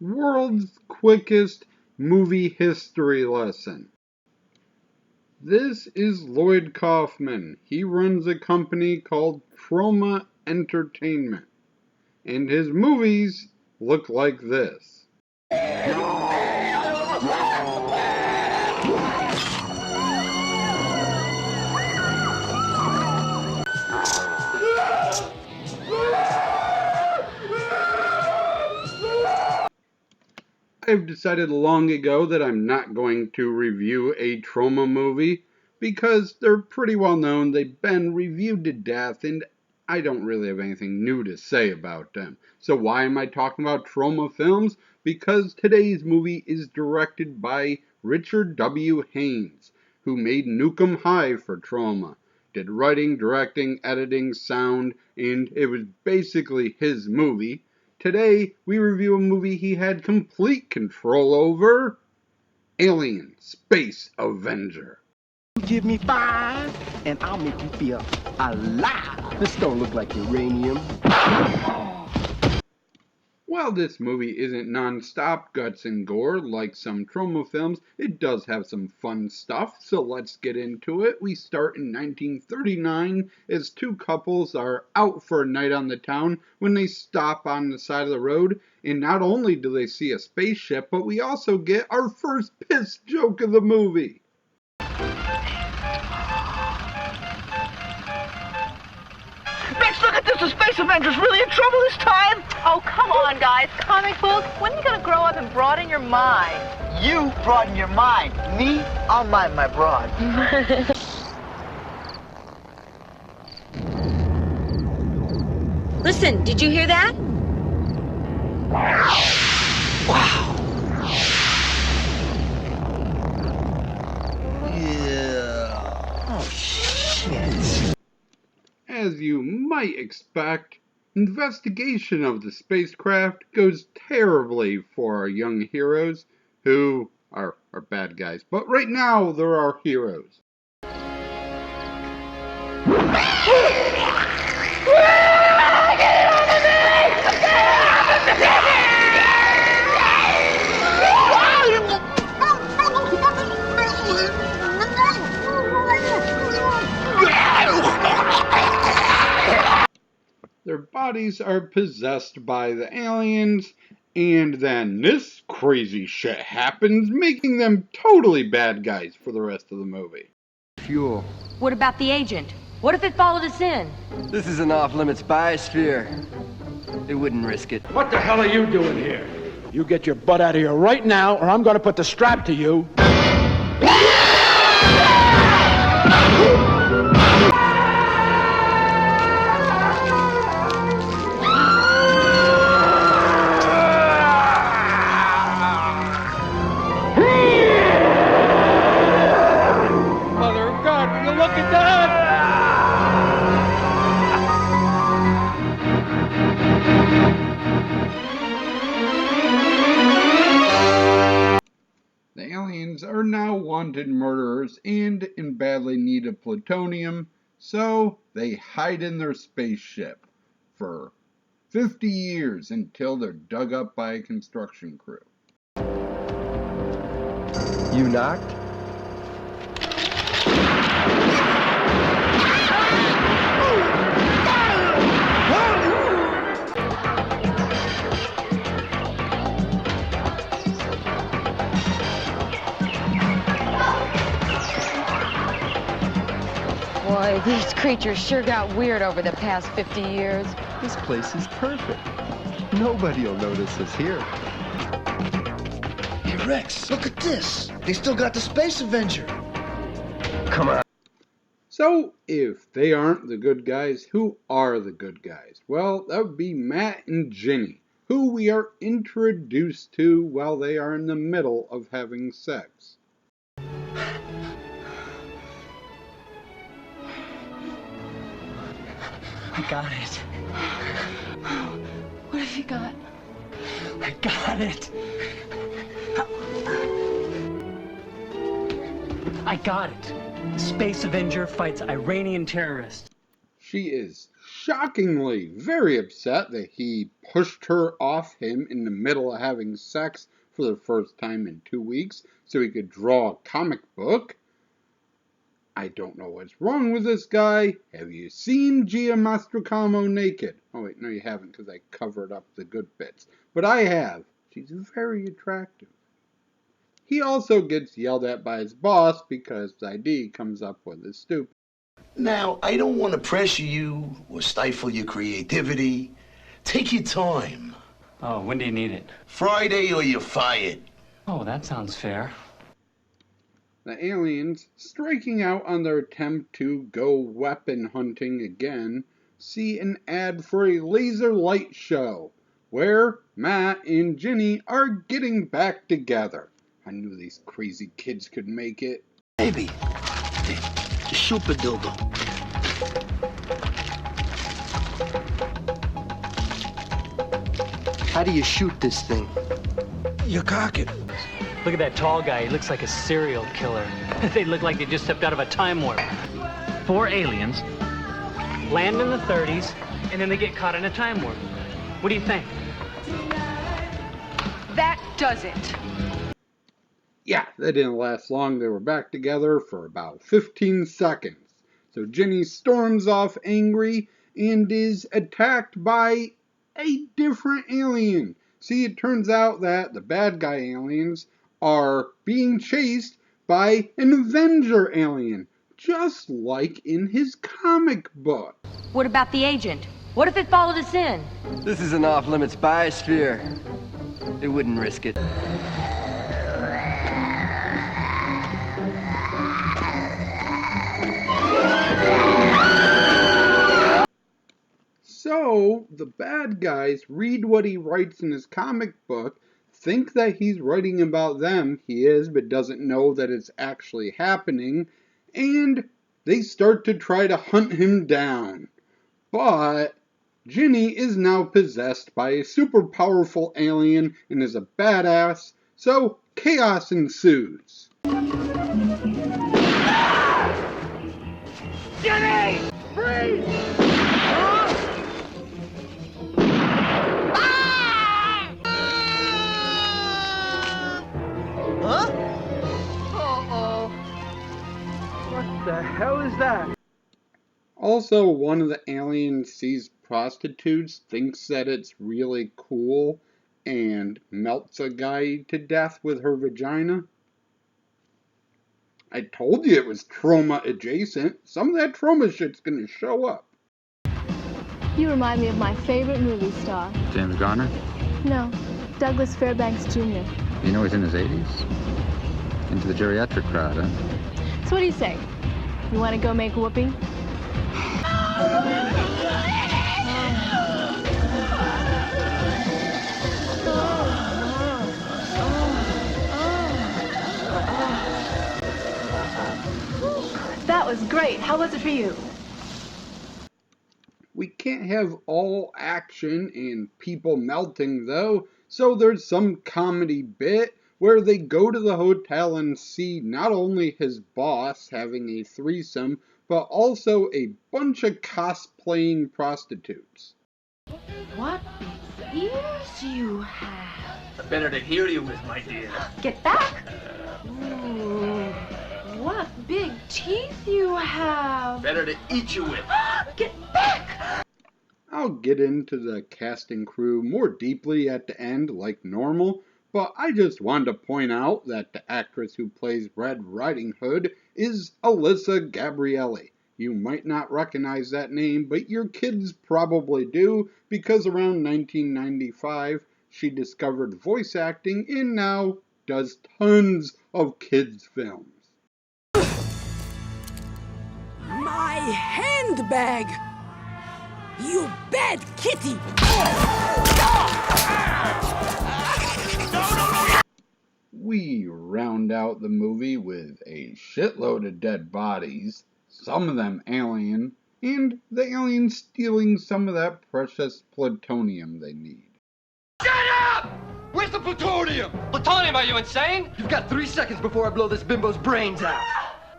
world's quickest movie history lesson. This is Lloyd Kaufman. He runs a company called Troma Entertainment, and his movies look like this. I've decided long ago that I'm not going to review a Troma movie because they're pretty well known. They've been reviewed to death, and I don't really have anything new to say about them. So why am I talking about Troma films? Because today's movie is directed by Richard W. Haynes, who made Nukem High for Troma. Did writing, directing, editing, sound, and it was basically his movie. Today, we review a movie he had complete control over, Alien Space Avenger. Give me 5, and I'll make you feel alive. This don't look like uranium. While this movie isn't non-stop guts and gore like some Troma films, it does have some fun stuff, so let's get into it. We start in 1939 as two couples are out for a night on the town when they stop on the side of the road, and not only do they see a spaceship, but we also get our first piss joke of the movie. Bex, look at this! The Space Avenger's really in trouble this time! Oh, come on, guys. Comic book? When are you going to grow up and broaden your mind? You broaden your mind. Me, I'll mind my broad. Listen, did you hear that? Wow. Yeah. Oh, shit. As you might expect, investigation of the spacecraft goes terribly for our young heroes, who are bad guys. But right now, they're our heroes. Their bodies are possessed by the aliens, and then this crazy shit happens, making them totally bad guys for the rest of the movie. Fuel. What about the agent? What if it followed us in? This is an off-limits biosphere. It wouldn't risk it. What the hell are you doing here? You get your butt out of here right now, or I'm gonna put the strap to you. Mother of God, will you look at that? The aliens are now wanted murderers and in badly need of plutonium, so they hide in their spaceship for 50 years until they're dug up by a construction crew. You knocked? Boy, these creatures sure got weird over the past 50 years. This place is perfect. Nobody'll notice us here. Hey, Rex, look at this. They still got the Space Avenger. Come on. So, if they aren't the good guys, who are the good guys? Well, that would be Matt and Ginny, who we are introduced to while they are in the middle of having sex. I got it. What have you got? I got it. I got it. Space Avenger fights Iranian terrorists. She is shockingly very upset that he pushed her off him in the middle of having sex for the first time in 2 weeks so he could draw a comic book. I don't know what's wrong with this guy. Have you seen Gia Mastrocamo naked? Oh wait, no you haven't because I covered up the good bits. But I have. She's very attractive. He also gets yelled at by his boss because ID comes up with his stupid. Now, I don't want to pressure you or stifle your creativity. Take your time. Oh, when do you need it? Friday or you're fired. Oh, that sounds fair. The aliens, striking out on their attempt to go weapon hunting again, see an ad for a laser light show where Matt and Ginny are getting back together. I knew these crazy kids could make it. Baby, the super dildo. How do you shoot this thing? You cock it. Look at that tall guy. He looks like a serial killer. They look like they just stepped out of a time warp. 4 aliens land in the 30s, and then they get caught in a time warp. What do you think? That does it. Yeah, that didn't last long. They were back together for about 15 seconds. So Ginny storms off angry and is attacked by a different alien. See, it turns out that the bad guy aliens are being chased by an Avenger alien, just like in his comic book. What about the agent? What if it followed us in? This is an off-limits biosphere. They wouldn't risk it. So, the bad guys read what he writes in his comic book, think that he's writing about them, he is, but doesn't know that it's actually happening, and they start to try to hunt him down. But Ginny is now possessed by a super powerful alien and is a badass, so chaos ensues. Ginny! Freeze! What the hell is that? Also, one of the aliens sees prostitutes, thinks that it's really cool, and melts a guy to death with her vagina. I told you it was trauma adjacent. Some of that trauma shit's gonna show up. You remind me of my favorite movie star. James Garner? No, Douglas Fairbanks Jr. You know he's in his 80s? Into the geriatric crowd, huh? So what do you say? You want to go make whoopee? That was great. How was it for you? We can't have all action and people melting though, so there's some comedy bit where they go to the hotel and see not only his boss having a threesome, but also a bunch of cosplaying prostitutes. What big ears you have. Better to hear you with, my dear. Get back. Ooh, what big teeth you have. Better to eat you with. Get back. I'll get into the cast and crew more deeply at the end like normal, but I just wanted to point out that the actress who plays Red Riding Hood is Alyssa Gabrielli. You might not recognize that name, but your kids probably do, because around 1995 she discovered voice acting and now does tons of kids' films. My handbag! You bad kitty! We round out the movie with a shitload of dead bodies, some of them alien, and the aliens stealing some of that precious plutonium they need. Shut up! Where's the plutonium? Plutonium, are you insane? You've got 3 seconds before I blow this bimbo's brains out.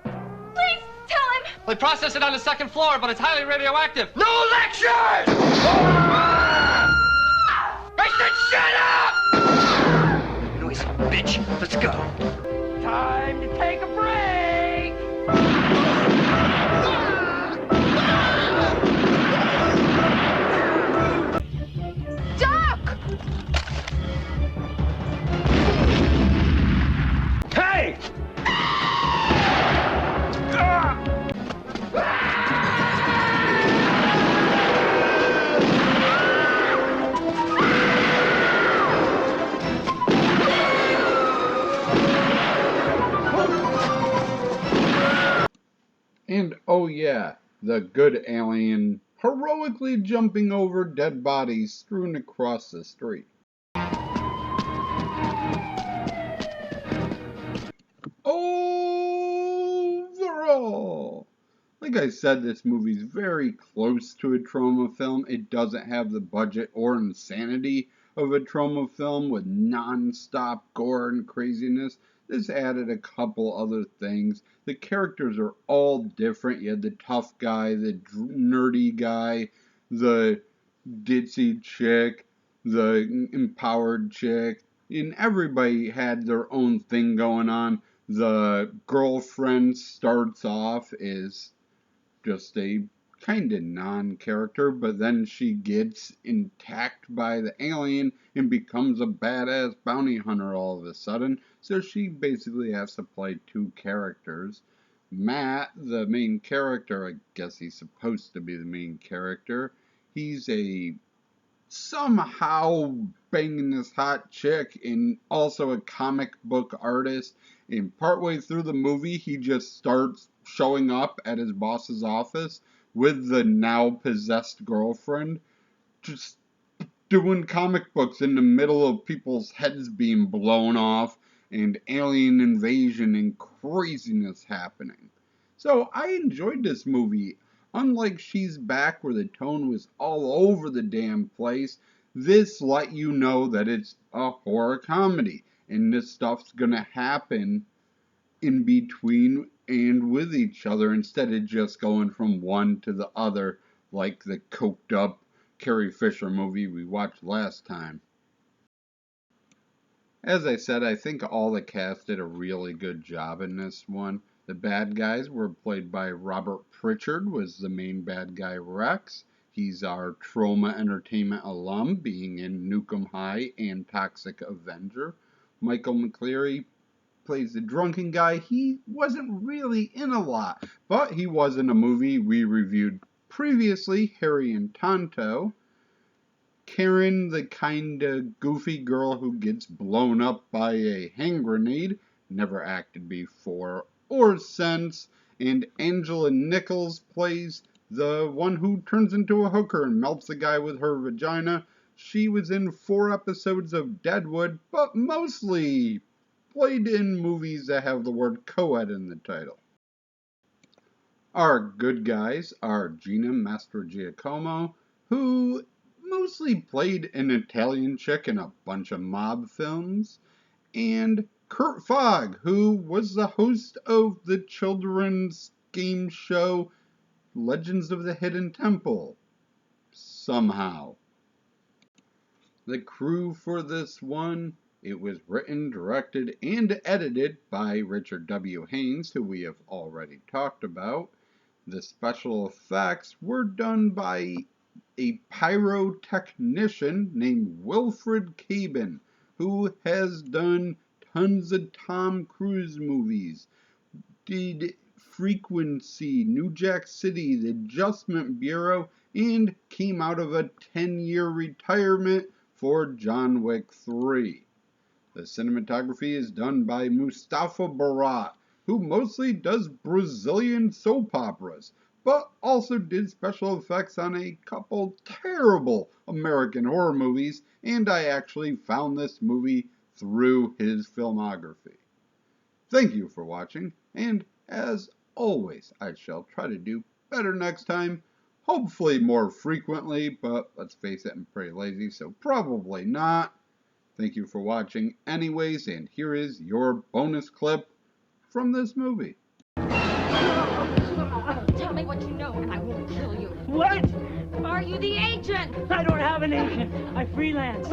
Please tell him. We process it on the second floor, but it's highly radioactive. No lectures! I said shut up! Noisy bitch, let's go. Time to take a break! Doc! Hey! And oh yeah, the good alien heroically jumping over dead bodies strewn across the street. Overall, like I said, this movie's very close to a trauma film. It doesn't have the budget or insanity of a trauma film with non-stop gore and craziness. This added a couple other things. The characters are all different. You had the tough guy, the nerdy guy, the ditzy chick, the empowered chick, and everybody had their own thing going on. The girlfriend starts off as just a kind of non-character, but then she gets attacked by the alien and becomes a badass bounty hunter all of a sudden. So she basically has to play two characters. Matt, the main character, I guess he's supposed to be the main character. He's a somehow banging this hot chick and also a comic book artist. And partway through the movie, he just starts showing up at his boss's office with the now possessed girlfriend, just doing comic books in the middle of people's heads being blown off and alien invasion and craziness happening. So I enjoyed this movie. Unlike She's Back, where the tone was all over the damn place, this let you know that it's a horror comedy, and this stuff's gonna happen in between and with each other instead of just going from one to the other like the coked up Carrie Fisher movie we watched last time. As I said, I think all the cast did a really good job in this one. The bad guys were played by Robert Pritchard, was the main bad guy Rex. He's our Trauma Entertainment alum, being in Nukem High and Toxic Avenger. Michael McCleary plays the drunken guy. He wasn't really in a lot, but he was in a movie we reviewed previously, Harry and Tonto. Karen, the kinda goofy girl who gets blown up by a hand grenade, never acted before or since. And Angela Nichols plays the one who turns into a hooker and melts a guy with her vagina. She was in 4 episodes of Deadwood, but mostly played in movies that have the word co-ed in the title. Our good guys are Gina Mastrogiacomo, who mostly played an Italian chick in a bunch of mob films, and Kurt Fogg, who was the host of the children's game show Legends of the Hidden Temple, somehow. The crew for this one, it was written, directed, and edited by Richard W. Haynes, who we have already talked about. The special effects were done by a pyrotechnician named Wilfred Cabin, who has done tons of Tom Cruise movies, did Frequency, New Jack City, The Adjustment Bureau, and came out of a 10-year retirement for John Wick 3. The cinematography is done by Mustafa Barat, who mostly does Brazilian soap operas, but also did special effects on a couple terrible American horror movies, and I actually found this movie through his filmography. Thank you for watching, and as always, I shall try to do better next time, hopefully more frequently, but let's face it, I'm pretty lazy, so probably not. Thank you for watching anyways, and here is your bonus clip from this movie. What? Are you the agent? I don't have an agent. I freelance.